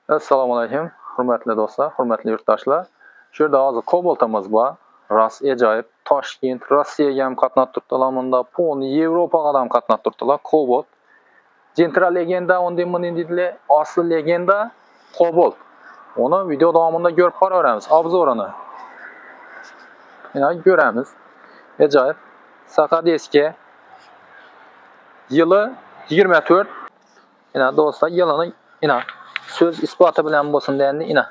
Assalomu alaykum, hurmatli do'stlar, hurmatli yurtdoshlar. Shu yerda hozir Cobalt'imiz bor. Rost ajoyib. Toshkent, Rossiyaga ham qatnab turibdilar, bunda Poni, Yevropaga ham qatnab turibdilar. Cobalt. Central legenda, undan bundan deydilar, asli legenda Cobalt. Uni video davomida ko'rib boraveramiz, obzorini. Mana ko'ramiz. Ajoyib. Saqadeski. Yili 24. Mana do'stlar, yilini mana söz isboti bilan bo'lsin deganda ina.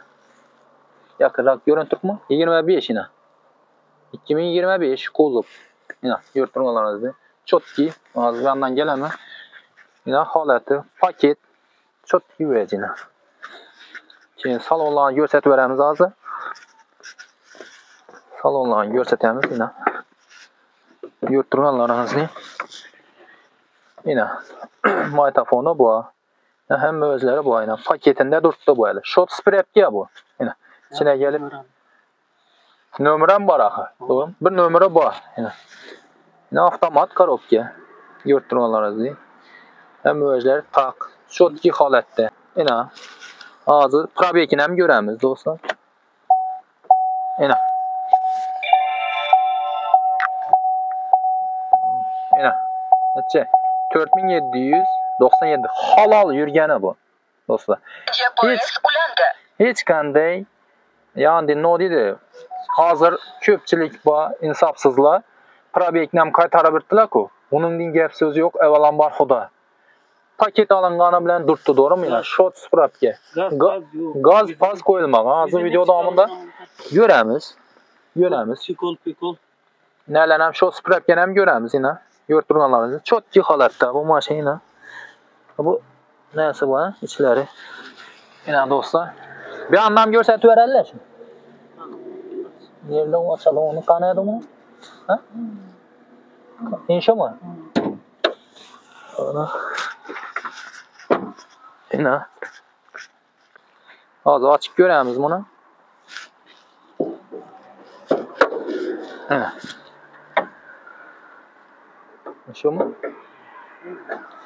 Yaqinroq ko'rinib turibmi? 25 ina. 2025 kuzov. Ina, ko'rib turganlaringizni. Chotki, hozir yandan kelami. Ina holati, paket chotki vejina. Keyin salonlarni ko'rsatib beramiz hozir. Salonlarni ko'rsatamiz ina. Ko'rib turganlaringizni. Ina. Maytafoni bu. Hamma o'zlari bu aynan paketinde turibdi bu hali. Shot sprepga bu. Mana ichine gelip nomeram bor axir. To'g'rimi? Bir nomeri bor. Mana avtomat korobka. Ko'rib turganlaringizdek. Hamma o'zlari taq, shotki holatda. Mana hozir probekini ham ko'ramiz do'stlar. Mana. Mana. Necha? 4797 halol yurgani bu do'stlar. Hech qanday ya'ni no deydi. Hozir ko'pchilik bor insofsizlar probekni ham qaytarib birdilar-ku. Uningning gap so'zi yo'q, avvalambor xudo. Paket olingani bilan durtdi, to'g'rimi? Shot sprapga. Gaz pas qo'yilmagan. Hozir video davomida ko'ramiz. Pikol. Nalar ham shot sprapga ham ko'ramiz, ina. Ko'rib turganlaringiz chotki holatda bu mashina. Bu narsa bu, ichlari. Ina do'stlar. Bir yandan ko'rsatib beradilar. Yerdan ochilib uni qanadimi? Ha? İnşa mı? Ana. Ina. Hozir ochib ko'ramiz buni. Ana. Şumu?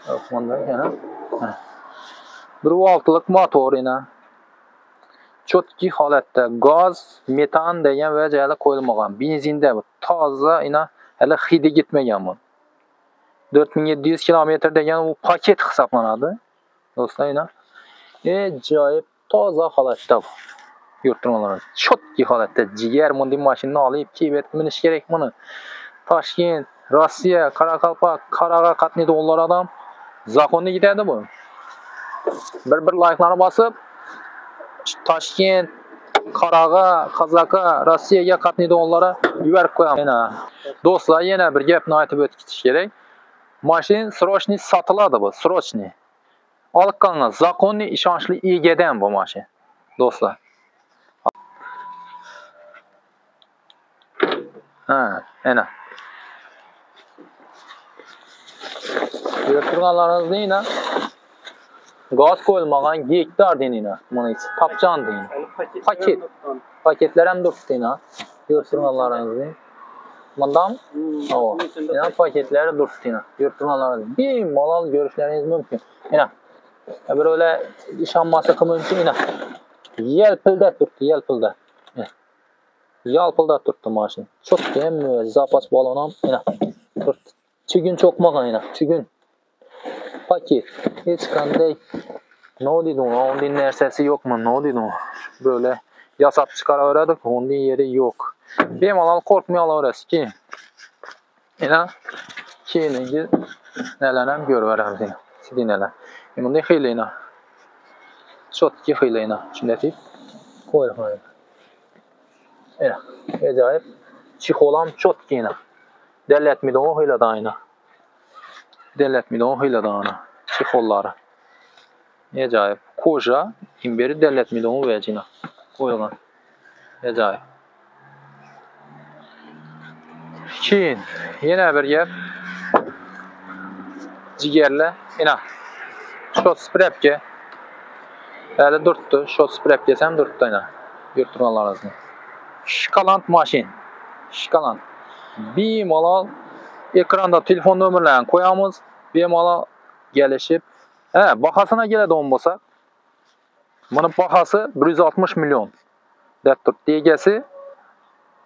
Yok, bundan yana. 1.6'lik motor ina. Chotki holatda gaz, metan degan vajalar qo'yilmagan. Benzinda bu toza ina hali hidi gitmagan bu. 4700 kilometr degan u paket hisoblanadi. Do'stlar ina. Ajoyib toza holatda bu. Yurtlarimiz chotki holatda jigar bunday mashinani olib kiyib minish kerak buni. Toshkent, Rossiya, Qoraqalpoq, Qaraga qatnaydi o'g'illar odam. Zakonni ketadi bu. Bir like'larni bosib Toshkent, Qaraga, Qozaqa, Rossiyaga qatnaydi o'g'illara yuborib qo'yamiz. Mana do'stlar, yana bir gapni aytib o'tish kerak. Mashin srochniy sotiladi bu, srochniy. Olib qolingan zakonni ishonchli egadan bu mashin. Do'stlar. Ha, ana. Yurtlarimizni ina gaz qo'yilmagan gektar denina. Buni tapchan deyina. Paketlar ham turibdi ina. Yurtlarimizni. Bundan ina paketlari turibdi ina. Yurtlarimizni bemalol ko'rishlaringiz mumkin. Ina. Bir o'la ishonmasa mumkin ina. Yelpilda turibdi, yelpilda. Yalpilda turibdi mashin. Chotki ham zapas balon ham ina. Çügün çoqmagan ina, çügün. Paket. Hech qanday no deydi, ondan narsasi yo'qmi? No deydi. Böyle yasab chiqaraveradi, ondan yeri yo'q. Bemalol qo'rqmay olaverasiz-ki. Ina keyingi nalarni ham ko'raveramiz ina. Sidinalar. Bunday xiyla ina. Chotki xiyla ina. Shunday deb qo'yib. Ina, ajoyib. Chixolam chotki ina. Devletmiden o hıyla da aynı. Devletmiden o hıyla da aynı. Çikolları. Acayip. Koja imberi devletmiden o vecina. Koyulan. Acayip. Keyin yine bir gap. Cigerle. Ina. Shot sprepke. Hali durttu. Shot sprep desem durttu ina. Yurtturganlaringizni. Shkalant mashin. Shkalant. Bemalol ekranda telefon nomerlarini qo'yamiz. Bemalol kelishib, bahosini keladigan bo'lsa, Bunun bahası 160 milyon. Dep turibdi. Egasi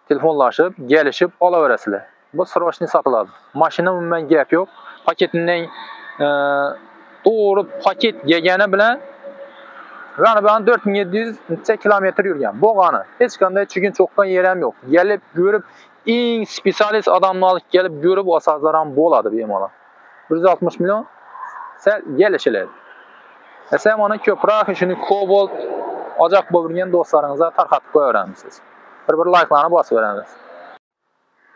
telefonlaşıp, gelişip olaverasizlar. Bu srochniy satıladi. Mashina umuman gap yo'q. Paketining to'g'ri paket yegani bilan yani ben 4700 necha kilometr yurgan. Bo'lg'ani. Hech qanday chugin cho'qqan yer ham yo'q. Gelib ko'rib, eng spetsialist odamni olib kelib ko'rib olsanglar ham bo'ladi bemalol. 160 milyon sal gelishiladi. Sen mana ko'proq shuni Cobalt ojoq bo'lgan do'stlaringizga tarqatib qo'yaveramiz siz. Bir like'larni bosib beramiz.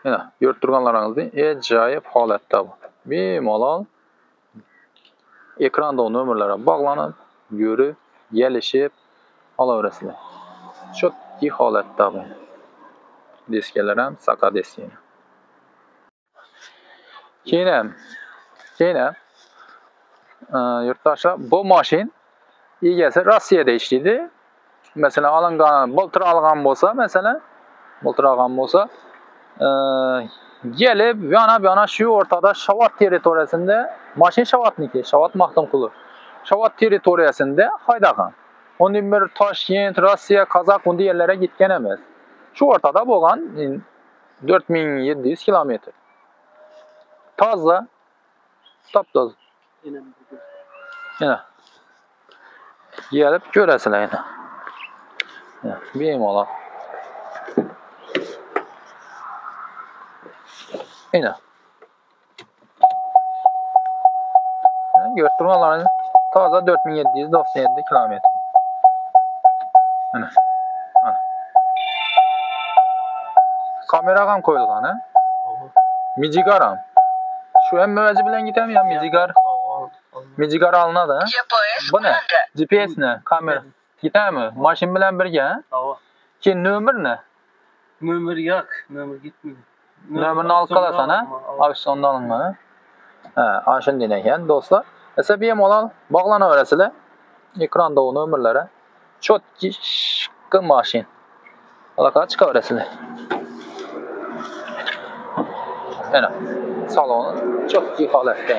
Mana ko'rib turganlaringizdek, ajoyib holatda bu. Bemalol ekranda nomerlarga bog'lanib, ko'rib, gelishib olaverasizlar. Chotki holatda bu. Diskalar ham saqa disk. Keyin yurtdoshlar, bu mashin egasi Rossiyada ishlaydi. Masalan, olingan, bultir olgan bo'lsa, gelib yana shu o'rtada Shavot territoriyasida, mashin Shavotniki, Shavot Maxtumquli. Shavot territoriyasida haydagan. Onun bir Toshkent, Rossiya, Qozaq bunday yerlarga gitgan emas. Shu o'rtada bo'lgan 4700 kilometr. Toza, top-toza. Yana. Gelib ko'rasizlar endi. Bemalol. Ina. Görüp turganlaringiz toza 4797 kilometr. Ana. Kamera ham qo'yilgan, ha? Mijigar ham. Shu ham mo'ji bilan ketami ya Mijigar? Mijigar olinadi, ha? Bu ne? GPS ne? Kamera. Ketami? Mashin bilan birga, ha? Keyin nomer ne? Nomer yo'q, nomer gitmaydi. Nomerni olib qolasan, ha? Auksiondan olingan, ha? Ha, shunday ekan, do'stlar. Esa bemalol bog'lanaverasizlar. Ekranda o nomerlari. Chotki shikki mashin. Aloqa chiqaverasizlar. Mana saloni chotki holatda.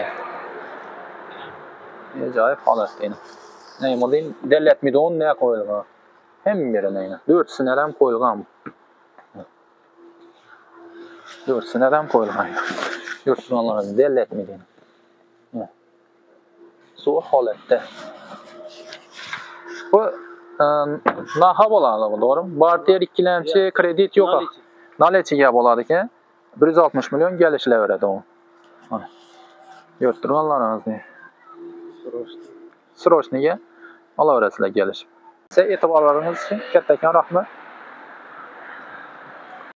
Ajoyib holatda. Ne model delletmidi o'n ne qo'yilgan. Hem yerine 4 sinada ham qo'yilgan. 4 sinada ham qo'yilgan. Yurtlarni delletmidi. Zo'r holatda. Bu naha bo'ladi, to'g'rimi? Barter ikkilamchi kredit yo'q. Nalechiga bo'ladi ekan. 160 million kelishilaveradi u. Mana. Ko'rib turganlaringizni. Srochniga olaverasizlar kelishib. Siz e'tiborlaringiz uchun kattakon rahmat.